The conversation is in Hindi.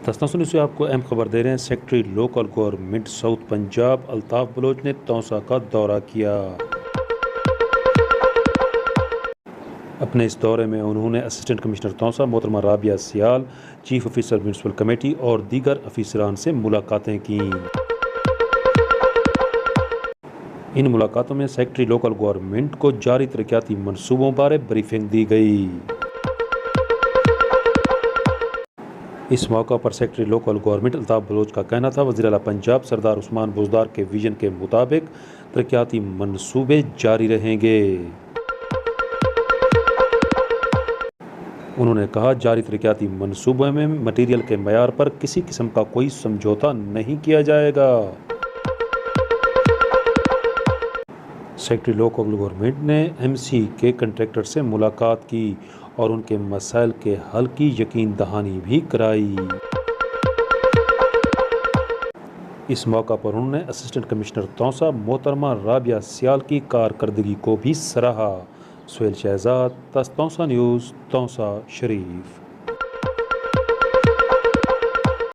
दस्तान से आपको अहम खबर दे रहे हैं। Secretary local government south Punjab Altaf Baloch ने तौसा का दौरा किया। अपने इस दौरे में उन्होंने असिस्टेंट कमिश्नर तौसा मोहतरमा राबिया सियाल, चीफ ऑफिसर म्यूनसिपल कमेटी और दीगर अफसरान से मुलाकातें की। इन मुलाकातों में सेक्रेटरी लोकल गवर्नमेंट को जारी तरक्याती मनसूबों बारे ब्रीफिंग दी गई। इस मौका पर secretary local government Altaf Baloch का कहना था, वज़ीर आला पंजाब सरदार उस्मान बुज़दार के विजन के मुताबिक तरक्याती मनसूबे जारी रहेंगे। उन्होंने कहा, जारी तरक्याती मनसूबों में मटीरियल के मयार पर किसी किस्म का कोई समझौता नहीं किया जाएगा। सेक्रेटरी लोकल गवर्नमेंट ने एमसी के कंट्रैक्टर से मुलाकात की और उनके मसाइल के हल की यकीन दहानी भी कराई। इस मौका पर उन्होंने असिस्टेंट कमिश्नर तौसा मोहतरमा राबिया सियाल की कारकर्दगी को भी सराहा। सुहेल शहजाद, तौसा न्यूज़, तौसा शरीफ।